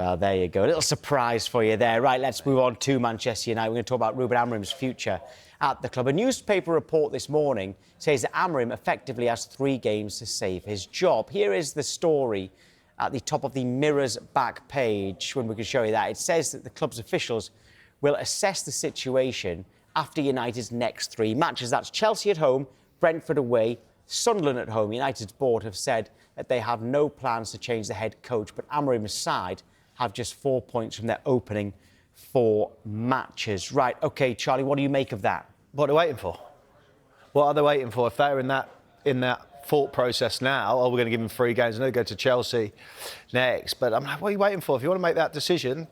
There you go. A little surprise for you there. Right, let's move on to Manchester United. We're going to talk about Ruben Amorim's future at the club. A newspaper report this morning says that Amorim effectively has 3 games to save his job. Here is the story at the top of the Mirror's back page, when we can show you that. It says that the club's officials will assess the situation after United's next 3 matches. That's Chelsea at home, Brentford away, Sunderland at home. United's board have said that they have no plans to change the head coach, but Amorim's side have just 4 points from their opening 4 matches. Right, OK, Charlie, what do you make of that? What are they waiting for? What are they waiting for? If they're in that thought process now, we're going to give them 3 games and they'll go to Chelsea next. But I'm like, what are you waiting for? If you want to make that decision,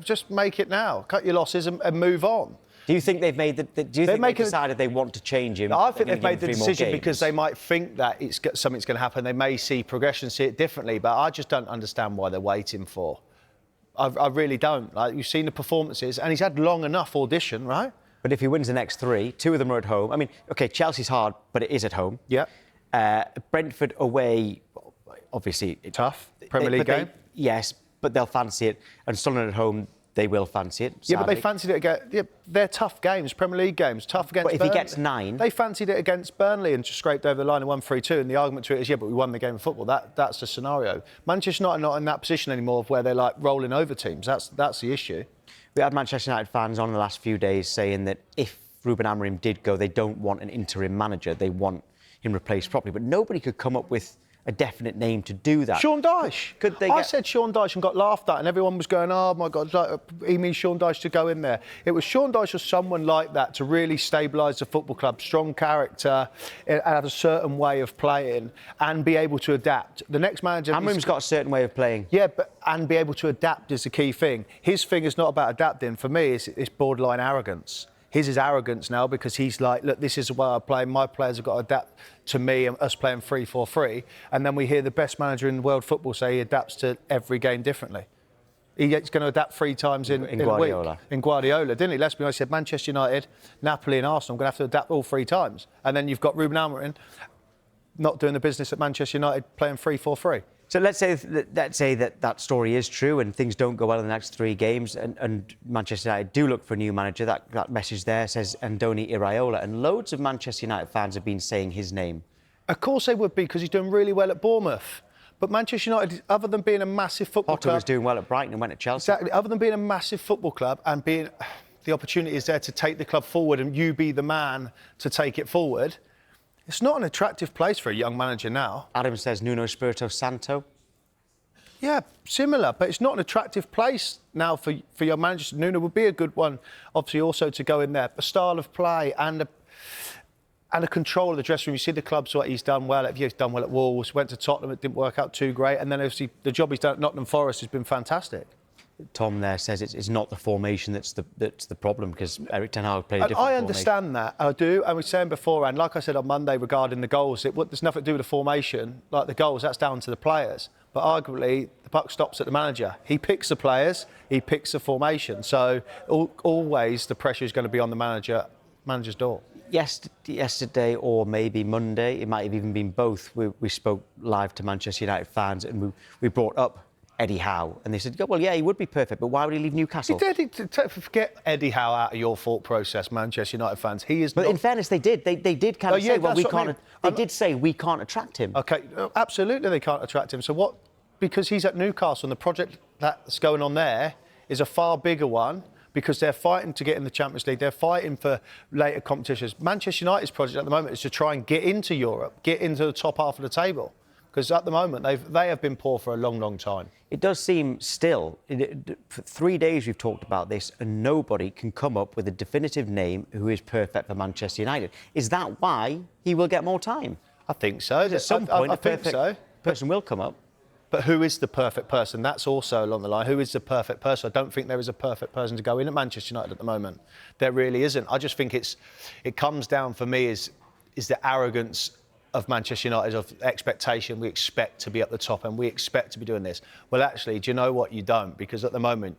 just make it now. Cut your losses and move on. Do you think they've made the? Do you think they've decided they want to change him? I think they've made the decision because they might think that something's going to happen. They may see progression, see it differently. But I just don't understand why they're waiting for. I really don't. Like, you've seen the performances, and he's had long enough audition, right? But if he wins the next 3, 2 of them are at home. I mean, OK, Chelsea's hard, but it is at home. Yeah. Brentford away, obviously tough Premier League game. Yes, but they'll fancy it. And Sunderland at home, they will fancy it. Sadly. Yeah, but they fancied it again. Yeah, they're tough games, Premier League games, tough against Burnley. But if he gets 9... They fancied it against Burnley and just scraped over the line and won 3-2. And the argument to it is, yeah, but we won the game of football. That's the scenario. Manchester United are not in that position anymore of where they're, like, rolling over teams. That's the issue. We had Manchester United fans on the last few days saying that if Ruben Amorim did go, they don't want an interim manager. They want him replaced properly. But nobody could come up with a definite name to do that. Sean Dyche. I said Sean Dyche and got laughed at, and everyone was going, oh, my God, he means Sean Dyche to go in there. It was Sean Dyche or someone like that to really stabilise the football club, strong character, have a certain way of playing and be able to adapt. The next manager... Amorim's got a certain way of playing. Yeah, and be able to adapt is the key thing. His thing is not about adapting. For me, it's borderline arrogance. His is arrogance now because he's like, look, this is the way I play. My players have got to adapt to me and us playing 3-4-3. And then we hear the best manager in world football say he adapts to every game differently. He's going to adapt 3 times in Guardiola. A week. In Guardiola, didn't he? Let's be honest, he said Manchester United, Napoli and Arsenal, I'm going to have to adapt all 3 times. And then you've got Ruben Amorim not doing the business at Manchester United, playing 3-4-3. So let's say that story is true and things don't go well in the next 3 games and Manchester United do look for a new manager. That message there says Andoni Iraola, and loads of Manchester United fans have been saying his name. Of course they would be, because he's doing really well at Bournemouth. But Manchester United, other than being a massive football club... Potter was doing well at Brighton and went to Chelsea. Exactly. Other than being a massive football club and being... The opportunity is there to take the club forward and you be the man to take it forward... It's not an attractive place for a young manager now. Adam says Nuno Espirito Santo. Yeah, similar, but it's not an attractive place now for young managers. Nuno would be a good one, obviously, also to go in there. A style of play and a control of the dressing room. You see the clubs, what he's done well. He's done well at Wolves, went to Tottenham, it didn't work out too great. And then, obviously, the job he's done at Nottingham Forest has been fantastic. Tom there says it's not the formation that's the problem, because Erik ten Hag played a different formation. I understand that, I do. And we were saying before, and like I said on Monday regarding the goals, there's nothing to do with the formation. Like the goals, that's down to the players. But arguably, the buck stops at the manager. He picks the players, he picks the formation. So always the pressure is going to be on the manager's door. Yesterday or maybe Monday, it might have even been both, we spoke live to Manchester United fans and we brought up Eddie Howe, and they said, well, yeah, he would be perfect, but why would he leave Newcastle? He did. Forget Eddie Howe out of your thought process, Manchester United fans. He is. But in fairness, they did. They did kind of say, well, we can't. They did say we can't attract him. OK, absolutely, they can't attract him. So what? Because he's at Newcastle, and the project that's going on there is a far bigger one. Because they're fighting to get in the Champions League, they're fighting for later competitions. Manchester United's project at the moment is to try and get into Europe, get into the top half of the table. Because at the moment, they have been poor for a long, long time. It does seem still, for 3 days we've talked about this, and nobody can come up with a definitive name who is perfect for Manchester United. Is that why he will get more time? I think so. At some point, I think so. Person will come up. But who is the perfect person? That's also along the line. Who is the perfect person? I don't think there is a perfect person to go in at Manchester United at the moment. There really isn't. I just think it comes down for me is the arrogance of Manchester United, of expectation. We expect to be at the top and we expect to be doing this. Well, actually, do you know what? You don't, because at the moment,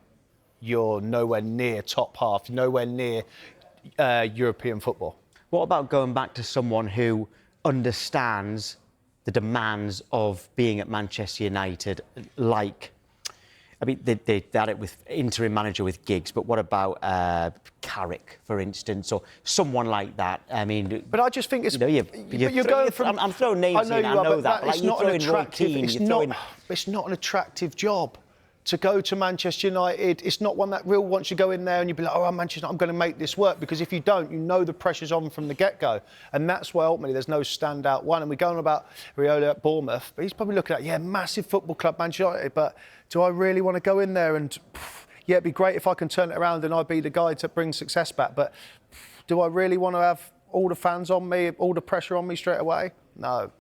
you're nowhere near top half, nowhere near European football. What about going back to someone who understands the demands of being at Manchester United, like I mean, they had it with interim manager with Giggs, but what about Carrick, for instance, or someone like that? I mean, but I just think it's. you're going from. I'm throwing names in. I know that. But like, you're throwing Roy Keane. It's not an attractive job to go to Manchester United. It's not one that real wants you to go in there and you'd be like, oh, I'm Manchester United, I'm going to make this work. Because if you don't, you know the pressure's on from the get-go. And that's why ultimately there's no standout one. And we're going on about Riola at Bournemouth, but he's probably looking at, massive football club, Manchester United, but do I really want to go in there and, it'd be great if I can turn it around and I'd be the guy to bring success back, but do I really want to have all the fans on me, all the pressure on me straight away? No.